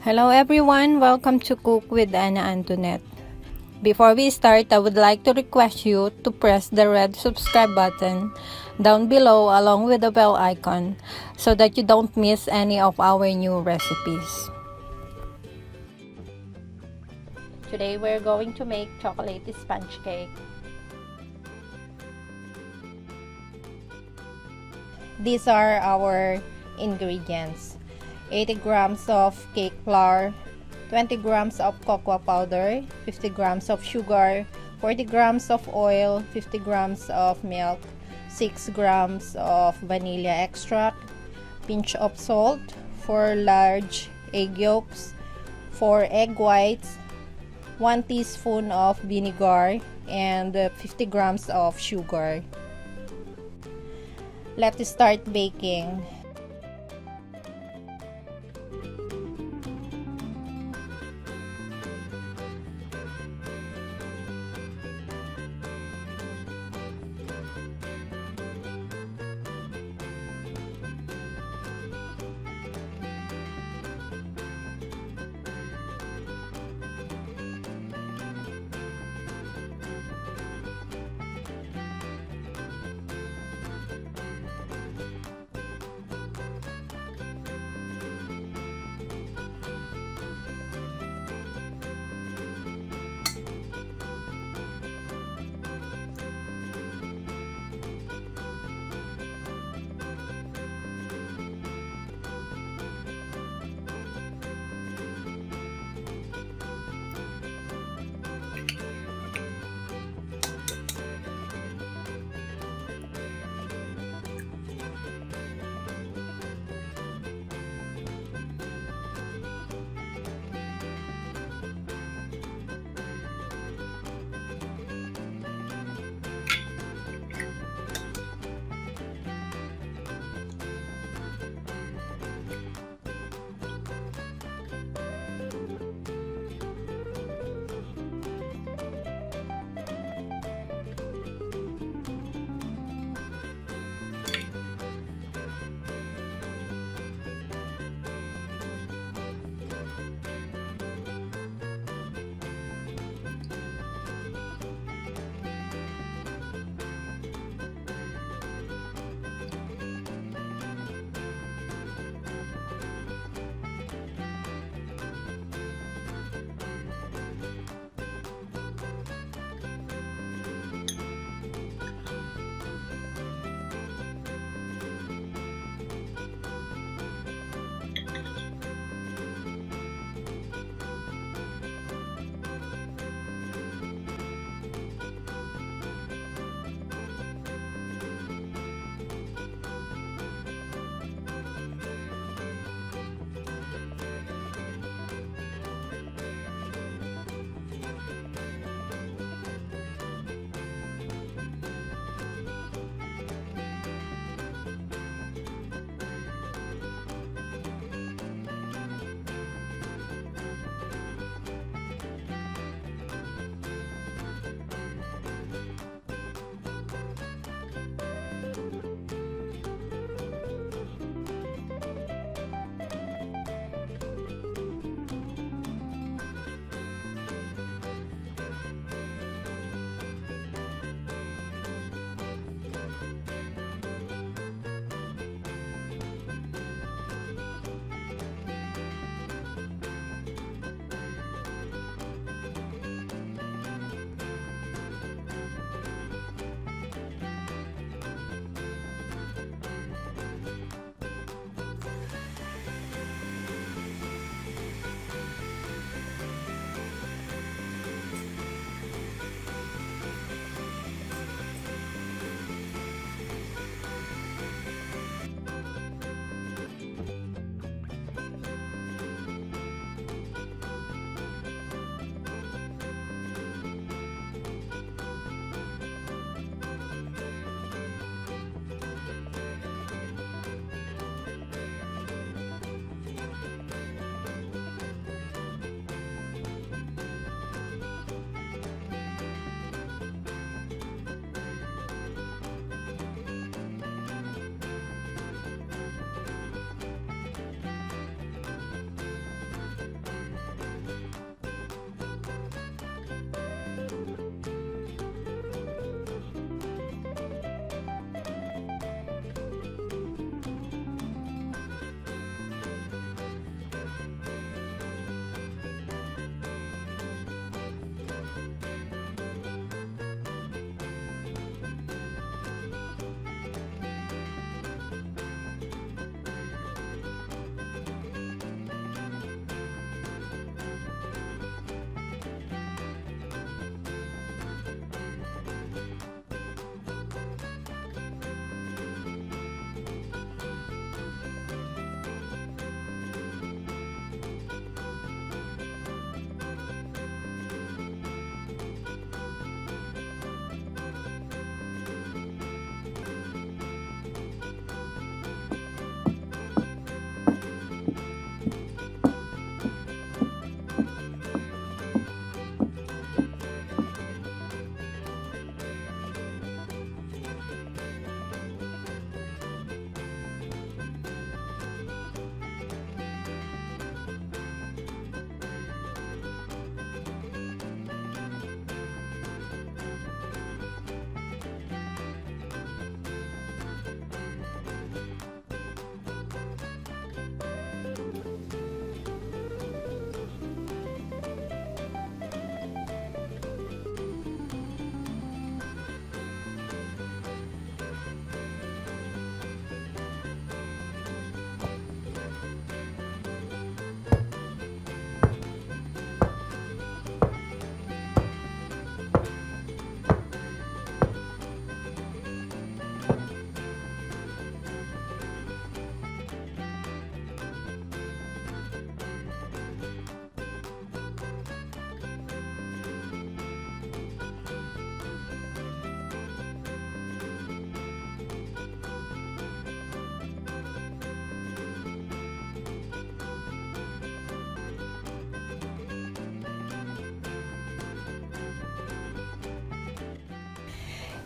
Hello everyone, welcome to Cook with Antonette. Before we start, I would like to request you to press the red subscribe button down below along with the bell icon so that you don't miss any of our new recipes. Today we're going to make chocolate sponge cake. These are our ingredients: 80 grams of cake flour, 20 grams of cocoa powder, 50 grams of sugar, 40 grams of oil, 50 grams of milk, 6 grams of vanilla extract, pinch of salt, 4 large egg yolks, 4 egg whites, 1 teaspoon of vinegar, and 50 grams of sugar. Let's start baking.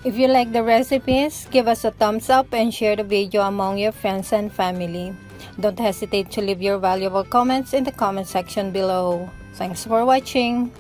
If you like the recipes, give us a thumbs up and share the video among your friends and family. Don't hesitate to leave your valuable comments in the comment section below. Thanks for watching.